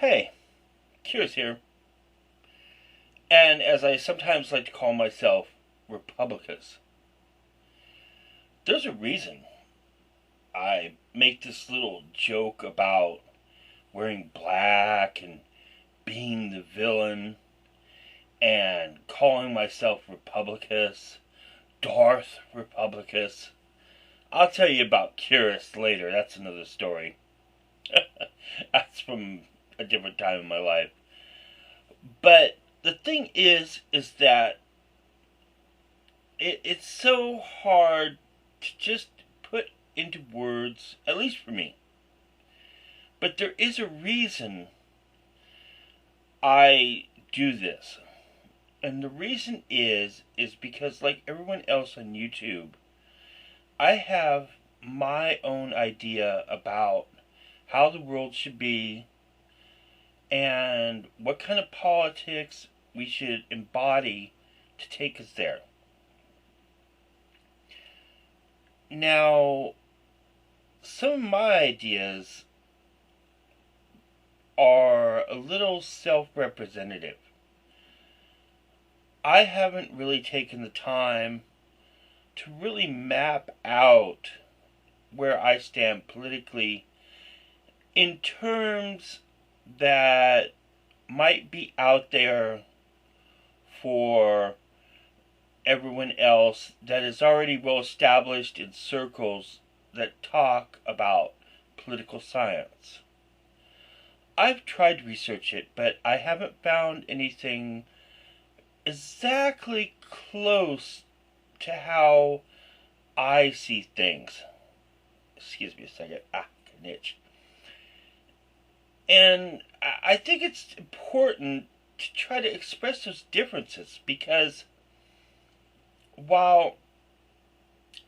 Hey, Curious here. And as I sometimes like to call myself, Republicus. There's a reason I make this little joke about wearing black and being the villain and calling myself Republicus, Darth Republicus. I'll tell you about Curious later. That's another story. That's from a different time in my life. But the thing is that it's so hard to just put into words, at least for me. But there is a reason I do this. And the reason is because like everyone else on YouTube, I have my own idea about how the world should be and what kind of politics we should embody to take us there. Now, some of my ideas are a little self-representative. I haven't really taken the time to really map out where I stand politically in terms that might be out there for everyone else that is already well established in circles that talk about political science. I've tried to research it, but I haven't found anything exactly close to how I see things. Excuse me a second. An itch. And I think it's important to try to express those differences because while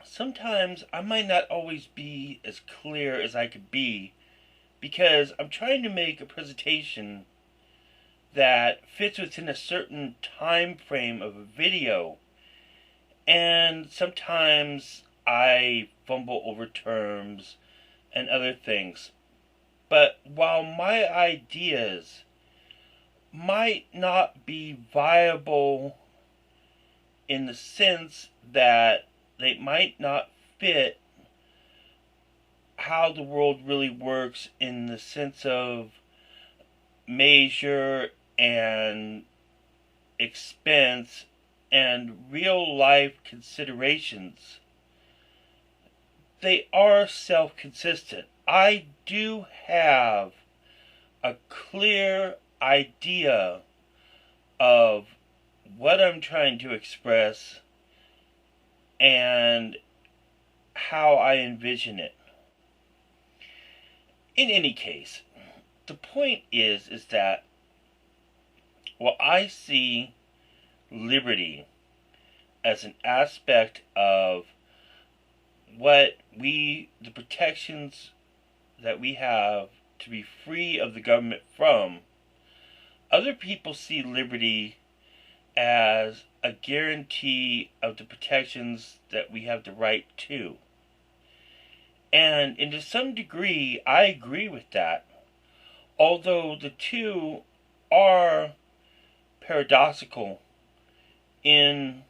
sometimes I might not always be as clear as I could be because I'm trying to make a presentation that fits within a certain time frame of a video, and sometimes I fumble over terms and other things. But while my ideas might not be viable in the sense that they might not fit how the world really works in the sense of measure and expense and real life considerations, they are self-consistent. I do have a clear idea of what I'm trying to express and how I envision it. In any case, the point is that I see liberty as an aspect of the protections that we have to be free of the government from. Other people see liberty as a guarantee of the protections that we have the right to. And to some degree, I agree with that. Although the two are paradoxical in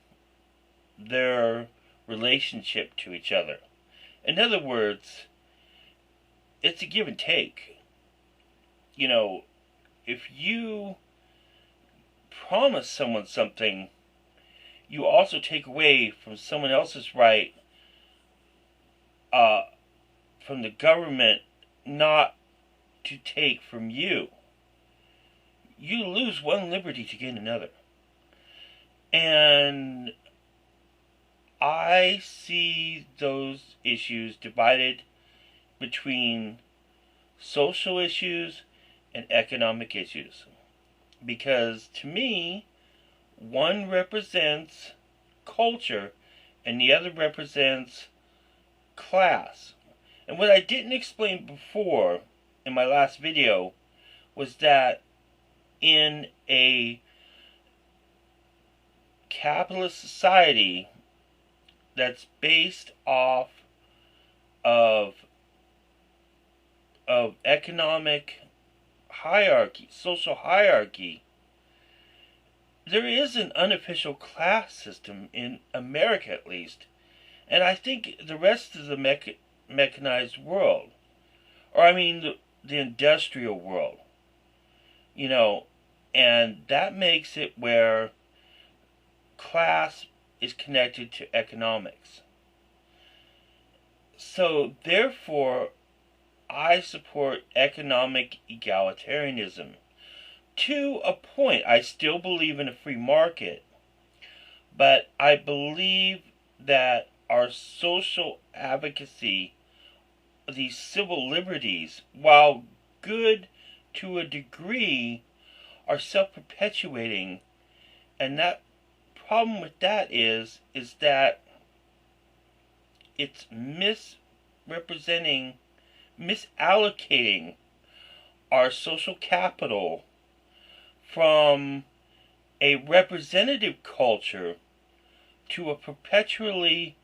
their relationship to each other. In other words, it's a give and take. You know, if you promise someone something, you also take away from someone else's right from the government not to take from you. You lose one liberty to gain another. And I see those issues divided between social issues and economic issues. Because to me, one represents culture and the other represents class. And what I didn't explain before in my last video was that in a capitalist society that's based off of economic hierarchy, social hierarchy, there is an unofficial class system in America, at least. And I think the rest of the mechanized world, or I mean the industrial world, you know, and that makes it where class is connected to economics. So, therefore, I support economic egalitarianism. To a point, I still believe in a free market, but I believe that our social advocacy, these civil liberties, while good to a degree, are self-perpetuating, and that problem with that is that it's misrepresenting, misallocating our social capital from a representative culture to a perpetually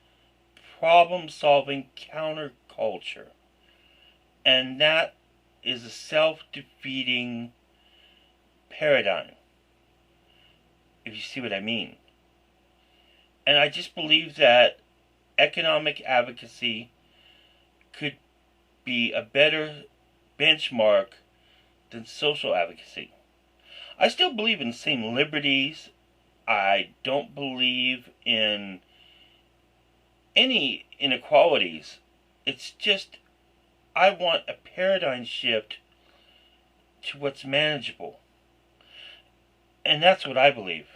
problem-solving counterculture. And that is a self-defeating paradigm, if you see what I mean. And I just believe that economic advocacy could be a better benchmark than social advocacy. I still believe in the same liberties. I don't believe in any inequalities. It's just I want a paradigm shift to what's manageable. And that's what I believe.